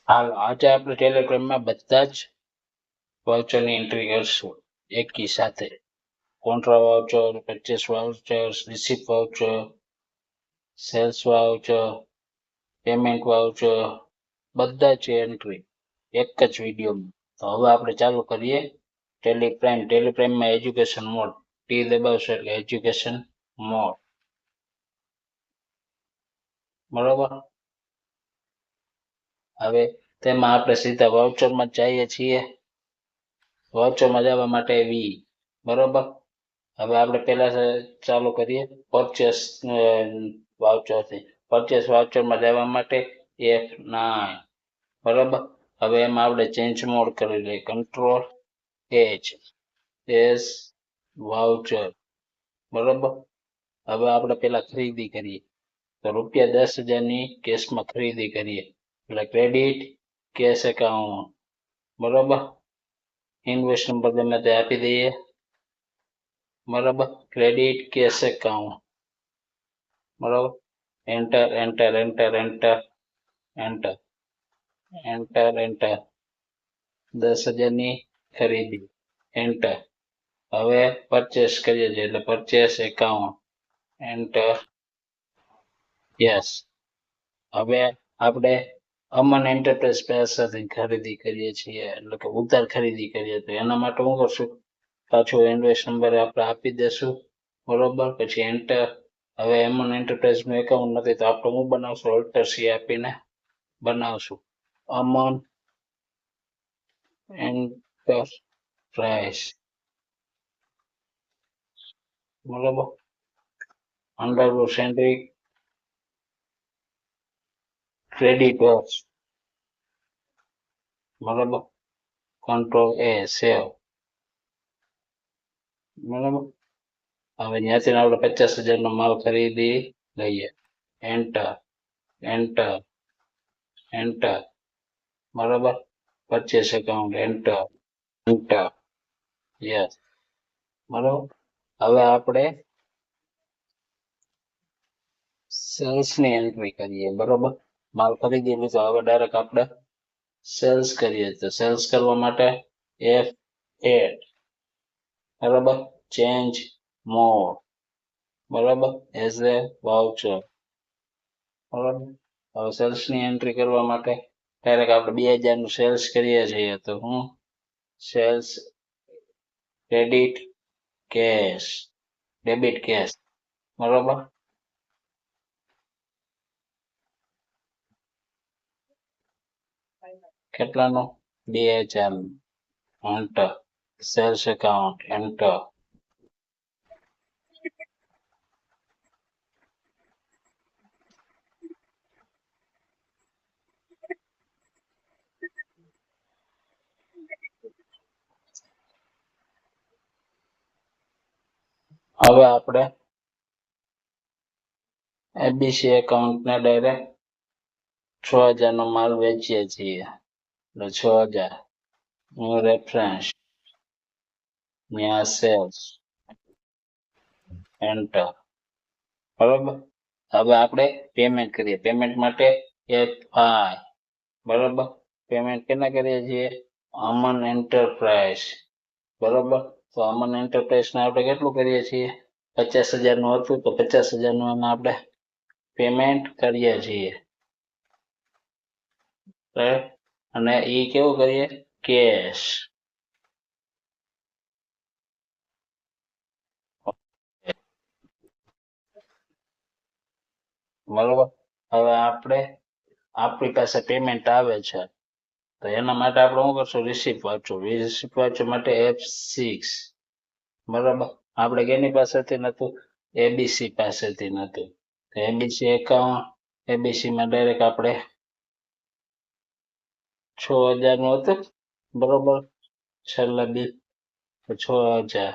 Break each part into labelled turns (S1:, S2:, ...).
S1: હાલ આજે આપણે ટેલિગ્રામમાં બધા જ વાઉચરની એન્ટ્રી કરશું એકી સાથે. Contra voucher, purchase voucher, receipt voucher, sales voucher, payment voucher, બધા જ એન્ટ્રી એક જ વિડીયોમાં. તો હવે આપણે ચાલુ કરીએ ટેલિપ્રાઇમ. ટેલિપ્રાઇમમાં એજ્યુકેશન મોડ ટી દબાવશો એટલે એજ્યુકેશન મોડ. બરોબર. હવે તેમાં આપણે સીધા વાઉચરમાં જઈએ છીએ. વાઉચરમાં જવા માટે વી. બરોબર. હવે આપણે પહેલા ચાલુ કરીએ પરચેસ વાઉચરથી. પરચેસ વાઉચરમાં જવા માટે F9. બરોબર. હવે એમાં આપણે ચેન્જ મોડ કરી લઈએ કંટ્રોલ H એસ વાઉચર. બરોબર. હવે આપણે પેલા ખરીદી કરીએ તો રૂપિયા 10,000ની કેશમાં ખરીદી કરીએ એટલે ક્રેડિટ કેશ એકાઉન્ટ. બરોબર. ઇન્વેસ્ટ નંબર ગમે તે આપી દઈએ. બરોબર. Credit cash account. બરોબર. Enter enter enter enter enter enter enter 10,000ની ખરીદી એન્ટર. હવે પરચેસ કરીએ છીએ એટલે પરચેસ એકાઉન્ટ એન્ટર. યસ. હવે આપણે અમન એન્ટરપ્રાઇઝ પાસેથી ખરીદી કરીએ છીએ એટલે કે ઉધાર ખરીદી કરીએ તો એના માટે શું કરશું પાછો ઇન્વેસ્ટ નંબર આપણે આપી દેશું. બરોબર. પછી એન્ટર. હવે અમન એન્ટરપ્રાઇઝનું એકાઉન્ટ નથી તો આપણે શું બનાવશું ઓલ્ટર સી આપીને બનાવશું અમન એન્ટરપ્રાઇઝ. બરોબર. અંડરવુ સેન્ટ્રિક ક્રેડિટર્સ. બરોબર. કંટ્રોલ એ સેવ. બરોબર. હવે ત્યાંથી આપણે 50,000નો માલ ખરીદી લઈએ એન્ટર એન્ટર એન્ટર. બરોબર. Purchase account enter enter. Yes. બરોબર. હવે આપણે સેલ્સની એન્ટ્રી કરીએ. બરોબર. માલ ખરીદી લીધો હવે ડાયરેક્ટ આપણે સેલ્સ કરીએ તો સેલ્સ કરવા માટે F8. બરોબર. Change mode. બરોબર. As a voucher. બરોબર. હવે સેલ્સની એન્ટ્રી કરવા માટે ડાયરેક્ટ આપણે 2,000નું સેલ્સ કરીએ છીએ તો હું sales credit cash debit cash. બરોબર. કેટલાનો 2,000. એન્ટર. Sales account enter. હવે આપણે એબીસી એકાઉન્ટને ડાયરેક્ટ 6,000નો માલ વેચીએ છીએ એટલે 6,000 રેફરન્સ ત્યાં સેલ્સ એન્ટર. બરોબર. હવે આપણે પેમેન્ટ કરીએ. પેમેન્ટ માટે F5. બરોબર. પેમેન્ટ કેને કરીએ છીએ અમન એન્ટરપ્રાઇઝ. બરોબર. તો અમન એન્ટરપ્રાઇઝને આપણે કેટલું કરીએ છીએ 50,000નું હતું તો 50,000નું એમાં આપણે પેમેન્ટ કરીએ છીએ. અને એ કેવું કરીએ કેશ. બરોબર. હવે આપણે આપણી પાસે પેમેન્ટ આવે છે તો એના માટે આપણે શું કરશું રિસીપ્ટ વાંચવું. રિસીપ્ટ વાંચવા માટે F6. બરોબર. આપણે કેની પાસેથી નતું એબીસી પાસેથી નતું તો એબીસી એકાઉન્ટ એબીસીમાં ડાયરેક્ટ આપણે 6,000નું હતું. બરોબર. છેલ્લા બિલ 6,000.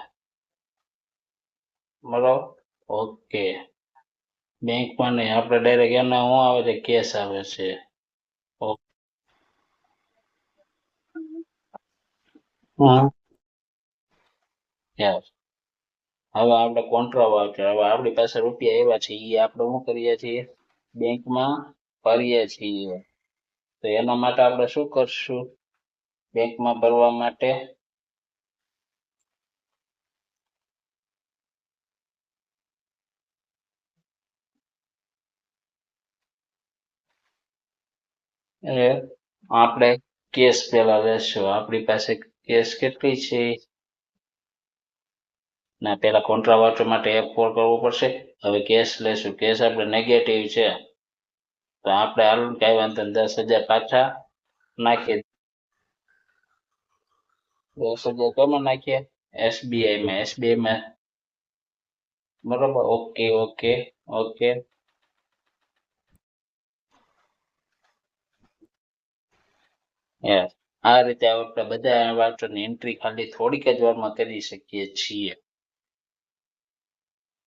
S1: બરોબર. ઓકે. બેંકમાં નહીં આપણે ડાયરેક્ટ એના શું આવે છે કેશ આવે છે. યસ. હવે આપણે કોન્ટ્રા વાઉચર, હવે આપણી પાસે રૂપિયા એવા છે એ આપણે શું કરીએ છીએ, બેંકમાં ભરીએ છીએ. તો એના માટે આપણે શું કરશું, બેંકમાં ભરવા માટે આપણે કેશ પેલા લેશું. આપણી પાસે કેશ કેટલી છે, ના પેલા કોન્ટ્રા વાઉચર માટે F4 કરવું પડશે. હવે કેશ લેશું. કેશ આપણે નેગેટિવ છે તો આપણે હાલ કઈ વાંધો નહીં, 10,000 પાછા નાખીએ. 10,000 કેમાં નાખીએ, SBI માં બરોબર. Okay okay okay. આ રીતે આપણે બધા વાઉચરની એન્ટ્રી ખાલી થોડીક જ વારમાં કરી શકીએ છીએ.